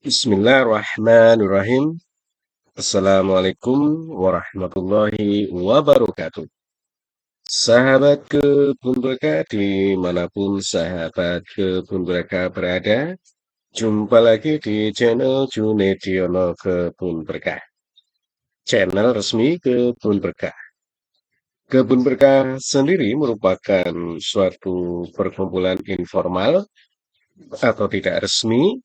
Bismillahirrahmanirrahim. Assalamualaikum warahmatullahi wabarakatuh. Sahabat Kebun Berkah dimanapun sahabat Kebun Berkah berada, jumpa lagi di channel Junediono Kebun Berkah, channel resmi Kebun Berkah. Kebun Berkah sendiri merupakan suatu perkumpulan informal atau tidak resmi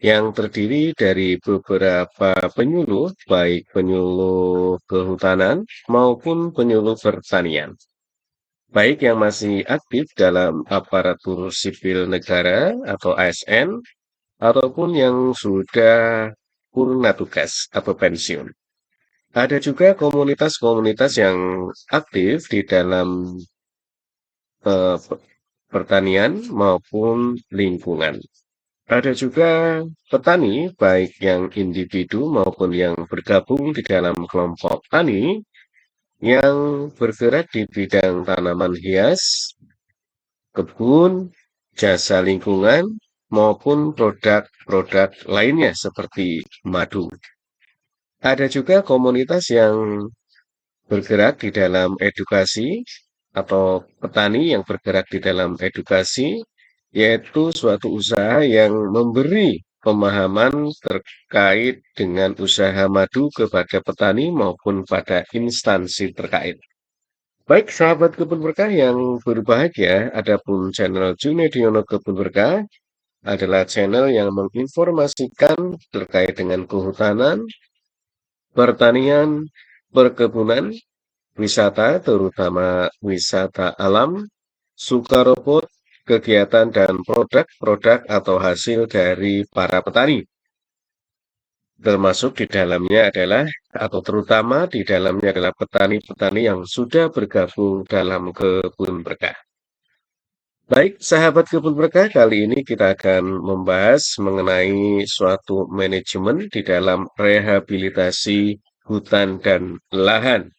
yang terdiri dari beberapa penyuluh, baik penyuluh kehutanan maupun penyuluh pertanian, baik yang masih aktif dalam aparatur sipil negara atau ASN, ataupun yang sudah purna tugas atau pensiun. Ada juga komunitas-komunitas yang aktif di dalam eh, pertanian maupun lingkungan. Ada juga petani, baik yang individu maupun yang bergabung di dalam kelompok tani, yang bergerak di bidang tanaman hias, kebun, jasa lingkungan, maupun produk-produk lainnya seperti madu. Ada juga komunitas yang bergerak di dalam edukasi atau petani yang bergerak di dalam edukasi, yaitu suatu usaha yang memberi pemahaman terkait dengan usaha madu kepada petani maupun pada instansi terkait. Baik sahabat Kebun Berkah yang berbahagia, adapun channel Junediono Kebun Berkah adalah channel yang menginformasikan terkait dengan kehutanan, pertanian, perkebunan, wisata, terutama wisata alam, sukarepot, kegiatan dan produk-produk atau hasil dari para petani. Termasuk di dalamnya adalah, atau terutama di dalamnya adalah petani-petani yang sudah bergabung dalam Kebun Berkah. Baik, sahabat Kebun Berkah, kali ini kita akan membahas mengenai suatu manajemen di dalam rehabilitasi hutan dan lahan.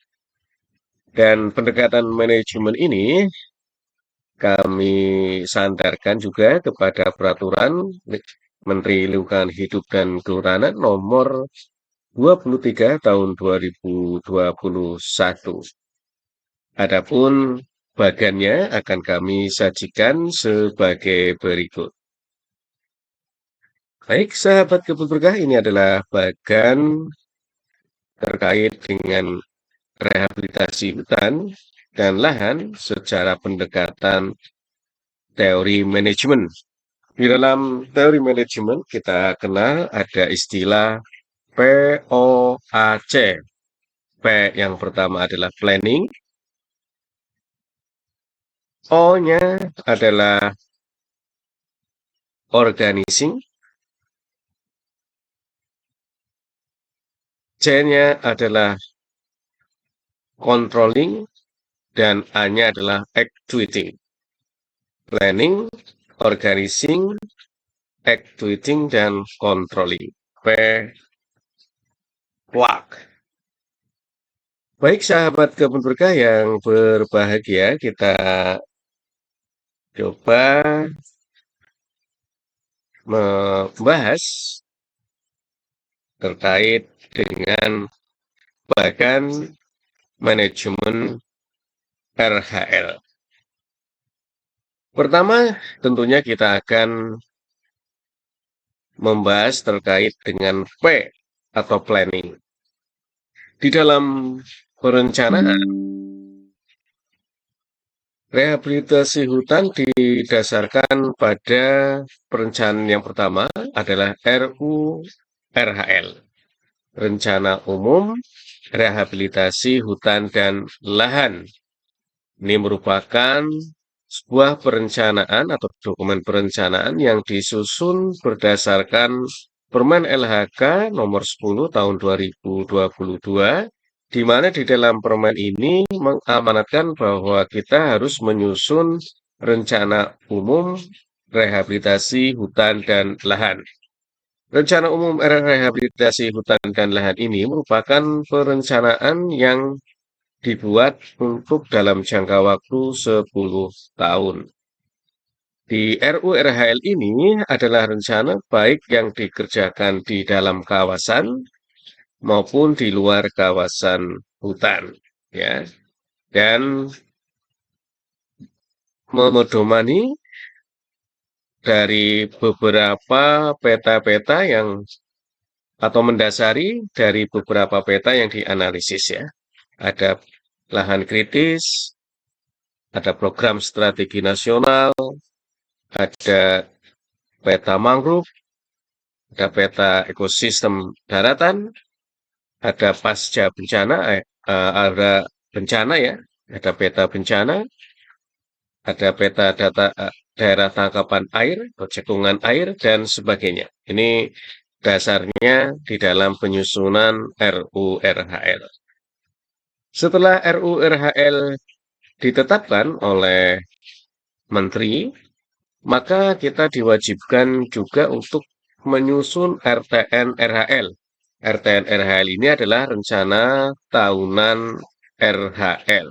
Dan pendekatan manajemen ini kami sandarkan juga kepada peraturan Menteri Lingkungan Hidup dan Kehutanan nomor 23 tahun 2021. Adapun bagannya akan kami sajikan sebagai berikut. Baik, sahabat Kebun Berkah, ini adalah bagan terkait dengan rehabilitasi hutan dan lahan secara pendekatan teori manajemen. Di dalam teori manajemen kita kenal ada istilah POAC. P yang pertama adalah planning, O-nya adalah organizing, C-nya adalah controlling, dan A-nya adalah actuating. Planning, organizing, actuating, dan controlling. POAC. Baik sahabat Kebun Berkah yang berbahagia, kita coba membahas terkait dengan bagan manajemen RHL. Pertama, tentunya kita akan membahas terkait dengan P atau planning. Di dalam perencanaan, rehabilitasi hutan didasarkan pada perencanaan yang pertama adalah RURHL, Rencana Umum Rehabilitasi Hutan dan Lahan. Ini merupakan sebuah perencanaan atau dokumen perencanaan yang disusun berdasarkan Permen LHK nomor 10 tahun 2022, di mana di dalam permen ini mengamanatkan bahwa kita harus menyusun rencana umum rehabilitasi hutan dan lahan. Rencana umum rehabilitasi hutan dan lahan ini merupakan perencanaan yang dibuat untuk dalam jangka waktu 10 tahun. Di RUU-RHL ini adalah rencana baik yang dikerjakan di dalam kawasan maupun di luar kawasan hutan, ya. Dan memedomani dari beberapa peta-peta yang atau mendasari dari beberapa peta yang dianalisis, ya. Ada lahan kritis, ada program strategi nasional, ada peta mangrove, ada peta ekosistem daratan, ada pasca bencana, ada bencana, ya, ada peta bencana, ada peta data daerah tangkapan air atau cekungan air, dan sebagainya. Ini dasarnya di dalam penyusunan RUU-RHL. Setelah RUU-RHL ditetapkan oleh Menteri, maka kita diwajibkan juga untuk menyusun RTN-RHL. RTN-RHL ini adalah rencana tahunan RHL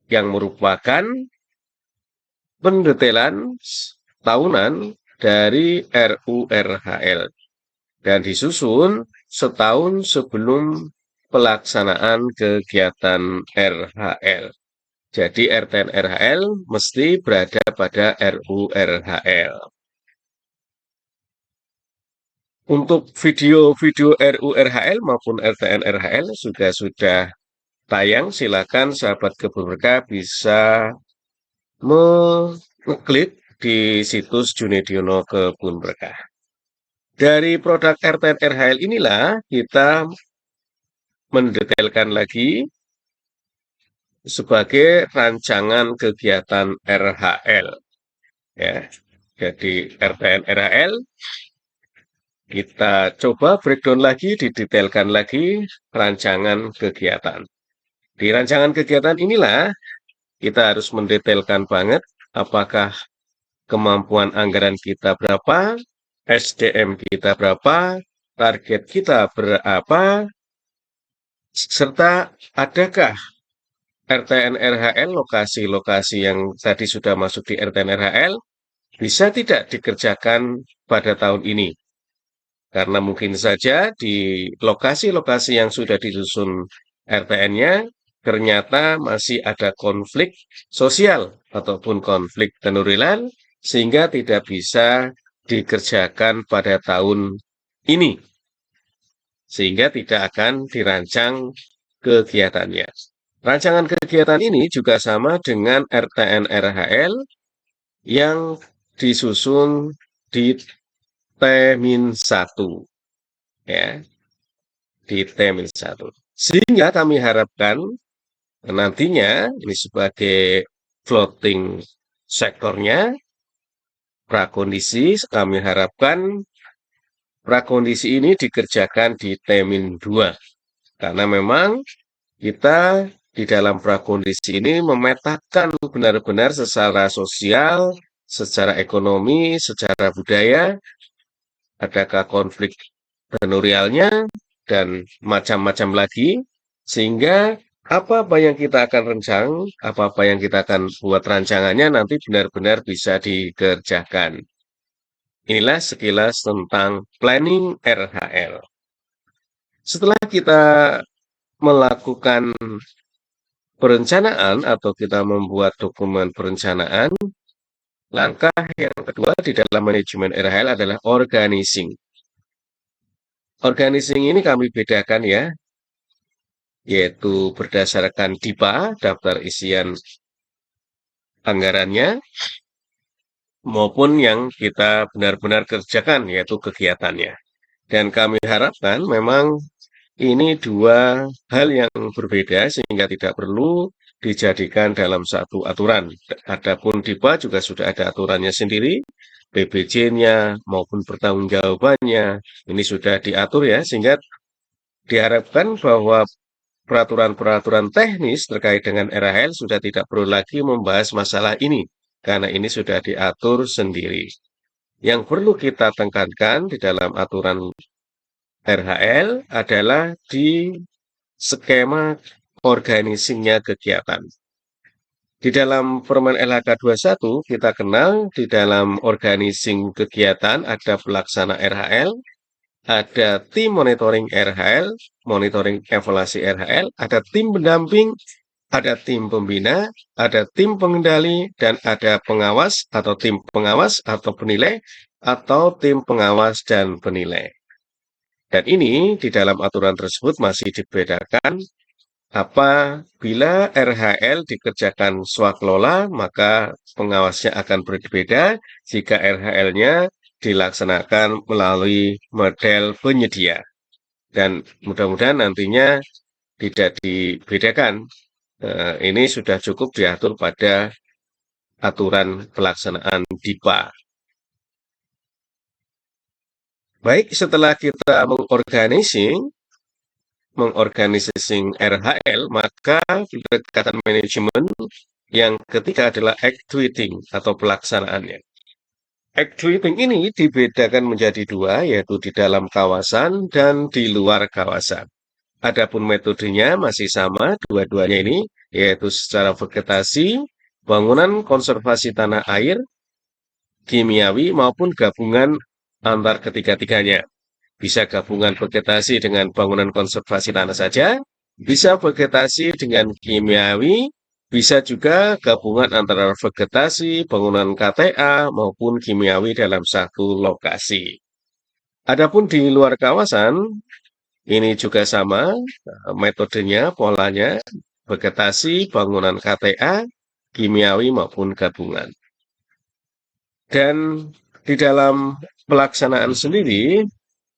yang merupakan pendetailan tahunan dari RUU-RHL dan disusun setahun sebelum pelaksanaan kegiatan RHL. Jadi RTN-RHL mesti berada pada RUU-RHL. Untuk video-video RUU-RHL maupun RTN-RHL sudah tayang. Silakan sahabat Kebun Berkah bisa mengklik di situs Junediono Kebun Berkah. Dari produk RTN-RHL inilah kita mendetailkan lagi sebagai rancangan kegiatan RHL, ya. Jadi RTN-RHL kita coba breakdown lagi, didetailkan lagi rancangan kegiatan. Di rancangan kegiatan inilah kita harus mendetailkan banget apakah kemampuan anggaran kita berapa, SDM kita berapa, target kita berapa, serta adakah RTN-RHL, lokasi-lokasi yang tadi sudah masuk di RTN-RHL, bisa tidak dikerjakan pada tahun ini. Karena mungkin saja di lokasi-lokasi yang sudah disusun RTN-nya, ternyata masih ada konflik sosial ataupun konflik tenurilan, sehingga tidak bisa dikerjakan pada tahun ini. Sehingga tidak akan dirancang kegiatannya. Rancangan kegiatan ini juga sama dengan RTN-RHL yang disusun di T-1, ya, di T-1. Sehingga kami harapkan nantinya ini sebagai floating sektornya, prakondisi, kami harapkan prakondisi ini dikerjakan di T-2. Karena memang kita di dalam prakondisi ini memetakan benar-benar secara sosial, secara ekonomi, secara budaya, adakah konflik tenurialnya, dan macam-macam lagi, sehingga apa-apa yang kita akan rencang, apa-apa yang kita akan buat rancangannya nanti benar-benar bisa dikerjakan. Inilah sekilas tentang planning RHL. Setelah kita melakukan perencanaan atau kita membuat dokumen perencanaan, langkah yang kedua di dalam manajemen RHL adalah organizing. Organizing ini kami bedakan, ya, yaitu berdasarkan DIPA, daftar isian anggarannya, maupun yang kita benar-benar kerjakan, yaitu kegiatannya. Dan kami harapkan memang ini dua hal yang berbeda sehingga tidak perlu dijadikan dalam satu aturan. Adapun DIPA juga sudah ada aturannya sendiri, PBJ-nya maupun pertanggungjawabannya ini sudah diatur, ya, sehingga diharapkan bahwa peraturan-peraturan teknis terkait dengan RHL sudah tidak perlu lagi membahas masalah ini, karena ini sudah diatur sendiri. Yang perlu kita tekankan di dalam aturan RHL adalah di skema organisingnya kegiatan. Di dalam Permen LHK 21 kita kenal di dalam organizing kegiatan ada pelaksana RHL, ada tim monitoring RHL, monitoring evaluasi RHL, ada tim pendamping, ada tim pembina, ada tim pengendali, dan ada pengawas atau tim pengawas atau penilai, atau tim pengawas dan penilai. Dan ini di dalam aturan tersebut masih dibedakan apabila RHL dikerjakan swakelola, maka pengawasnya akan berbeda jika RHL-nya dilaksanakan melalui model penyedia. Dan mudah-mudahan nantinya tidak dibedakan. Ini sudah cukup diatur pada aturan pelaksanaan DIPA. Baik, setelah kita mengorganisasi RHL, maka pendekatan manajemen yang ketiga adalah actuating atau pelaksanaannya. Actuating ini dibedakan menjadi dua, yaitu di dalam kawasan dan di luar kawasan. Adapun metodenya masih sama, dua-duanya ini, yaitu secara vegetasi, bangunan konservasi tanah air, kimiawi, maupun gabungan antar ketiga-tiganya. Bisa gabungan vegetasi dengan bangunan konservasi tanah saja, bisa vegetasi dengan kimiawi, bisa juga gabungan antara vegetasi, bangunan KTA, maupun kimiawi dalam satu lokasi. Adapun di luar kawasan, ini juga sama, metodenya, polanya, vegetasi, bangunan KTA, kimiawi, maupun gabungan. Dan di dalam pelaksanaan sendiri,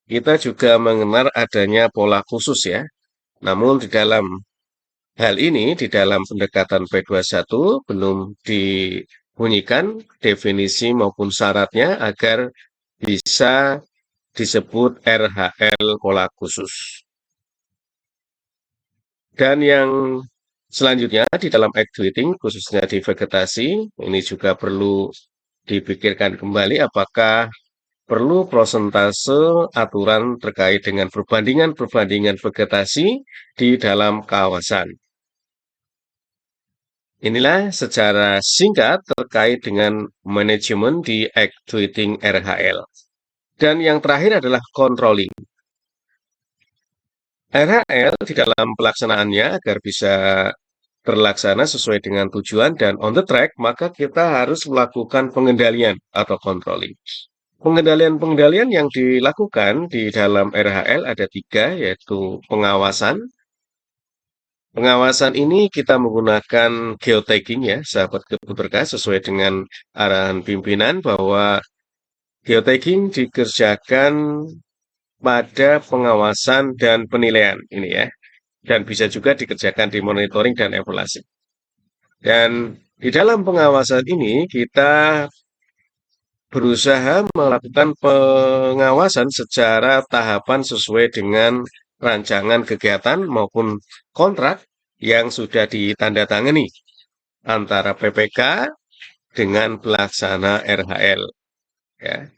kita juga mengenal adanya pola khusus ya. Namun di dalam hal ini, di dalam pendekatan P21 belum dibunyikan definisi maupun syaratnya agar bisa disebut RHL pola khusus. Dan yang selanjutnya di dalam actuating, khususnya di vegetasi, ini juga perlu dipikirkan kembali apakah perlu prosentase aturan terkait dengan perbandingan vegetasi di dalam kawasan. Inilah secara singkat terkait dengan manajemen di actuating RHL. Dan yang terakhir adalah controlling. RHL di dalam pelaksanaannya agar bisa terlaksana sesuai dengan tujuan dan on the track, maka kita harus melakukan pengendalian atau controlling. Pengendalian-pengendalian yang dilakukan di dalam RHL ada tiga, yaitu pengawasan. Pengawasan ini kita menggunakan geotagging ya, sahabat kebun berkah, sesuai dengan arahan pimpinan bahwa geotagging dikerjakan pada pengawasan dan penilaian ini ya, dan bisa juga dikerjakan di monitoring dan evaluasi. Dan di dalam pengawasan ini kita berusaha melakukan pengawasan secara tahapan sesuai dengan rancangan kegiatan maupun kontrak yang sudah ditandatangani antara PPK dengan pelaksana RHL. Ya.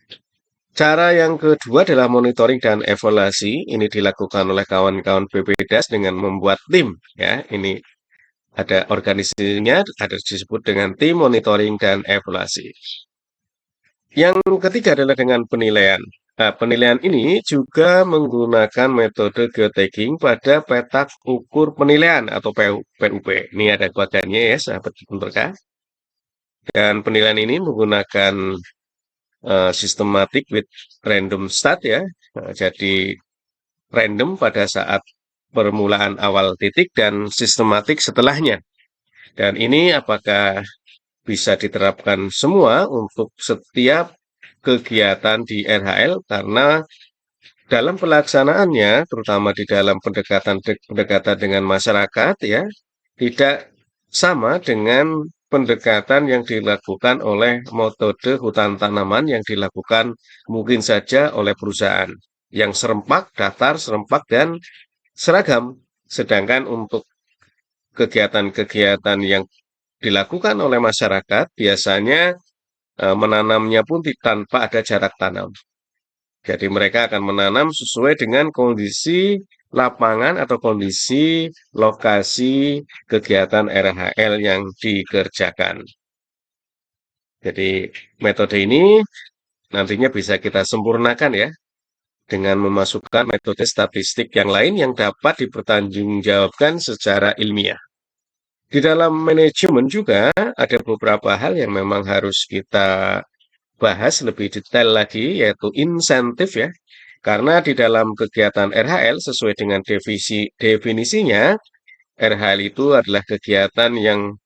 Cara yang kedua adalah monitoring dan evaluasi. Ini dilakukan oleh kawan-kawan BPDAS dengan membuat tim. Ya, ini ada organisasinya, ada disebut dengan tim monitoring dan evaluasi. Yang ketiga adalah dengan penilaian. Nah, penilaian ini juga menggunakan metode geotagging pada petak ukur penilaian atau PUP. Ini ada kuadrannya ya, sahabat berkah. Dan penilaian ini menggunakan systematic with random start ya. Nah, jadi random pada saat permulaan awal titik dan sistematik setelahnya. Dan ini apakah bisa diterapkan semua untuk setiap kegiatan di RHL, karena dalam pelaksanaannya, terutama di dalam pendekatan dengan masyarakat ya, tidak sama dengan pendekatan yang dilakukan oleh metode hutan tanaman yang dilakukan mungkin saja oleh perusahaan yang serempak, datar, serempak, dan seragam. Sedangkan untuk kegiatan-kegiatan yang dilakukan oleh masyarakat biasanya menanamnya pun tanpa ada jarak tanam. Jadi mereka akan menanam sesuai dengan kondisi lapangan atau kondisi lokasi kegiatan RHL yang dikerjakan. Jadi metode ini nantinya bisa kita sempurnakan ya dengan memasukkan metode statistik yang lain yang dapat dipertanggungjawabkan secara ilmiah. Di dalam manajemen juga ada beberapa hal yang memang harus kita bahas lebih detail lagi, yaitu insentif ya. Karena di dalam kegiatan RHL sesuai dengan definisinya, RHL itu adalah kegiatan yang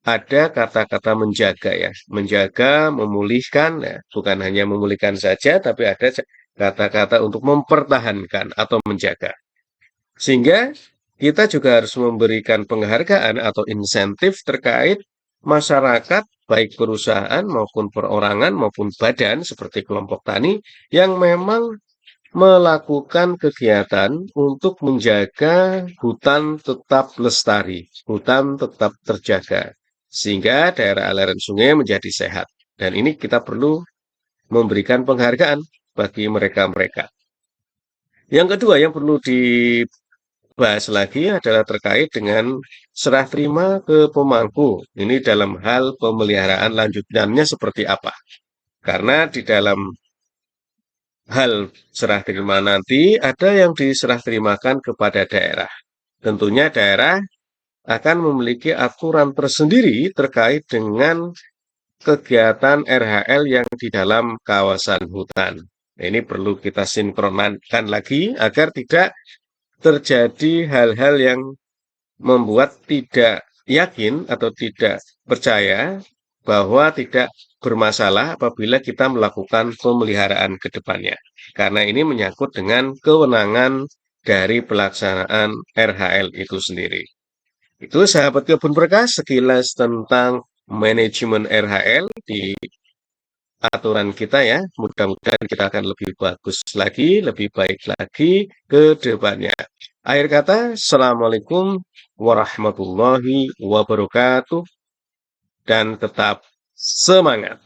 ada kata-kata menjaga ya. Menjaga, memulihkan, ya. Bukan hanya memulihkan saja, tapi ada kata-kata untuk mempertahankan atau menjaga. Sehingga kita juga harus memberikan penghargaan atau insentif terkait masyarakat, baik perusahaan maupun perorangan maupun badan seperti kelompok tani yang memang melakukan kegiatan untuk menjaga hutan tetap lestari, hutan tetap terjaga, sehingga daerah aliran sungai menjadi sehat. Dan ini kita perlu memberikan penghargaan bagi mereka-mereka. Yang kedua yang perlu dibahas lagi adalah terkait dengan serah terima ke pemangku. Ini dalam hal pemeliharaan lanjutannya seperti apa? Karena di dalam hal serah terima nanti ada yang diserah terimakan kepada daerah. Tentunya daerah akan memiliki aturan tersendiri terkait dengan kegiatan RHL yang di dalam kawasan hutan. Ini perlu kita sinkronkan lagi agar tidak terjadi hal-hal yang membuat tidak yakin atau tidak percaya bahwa tidak bermasalah apabila kita melakukan pemeliharaan ke depannya. Karena ini menyangkut dengan kewenangan dari pelaksanaan RHL itu sendiri. Itu sahabat kebun berkah sekilas tentang manajemen RHL di aturan kita ya. Mudah-mudahan kita akan lebih bagus lagi, lebih baik lagi ke depannya. Akhir kata, Assalamualaikum warahmatullahi wabarakatuh dan tetap semangat.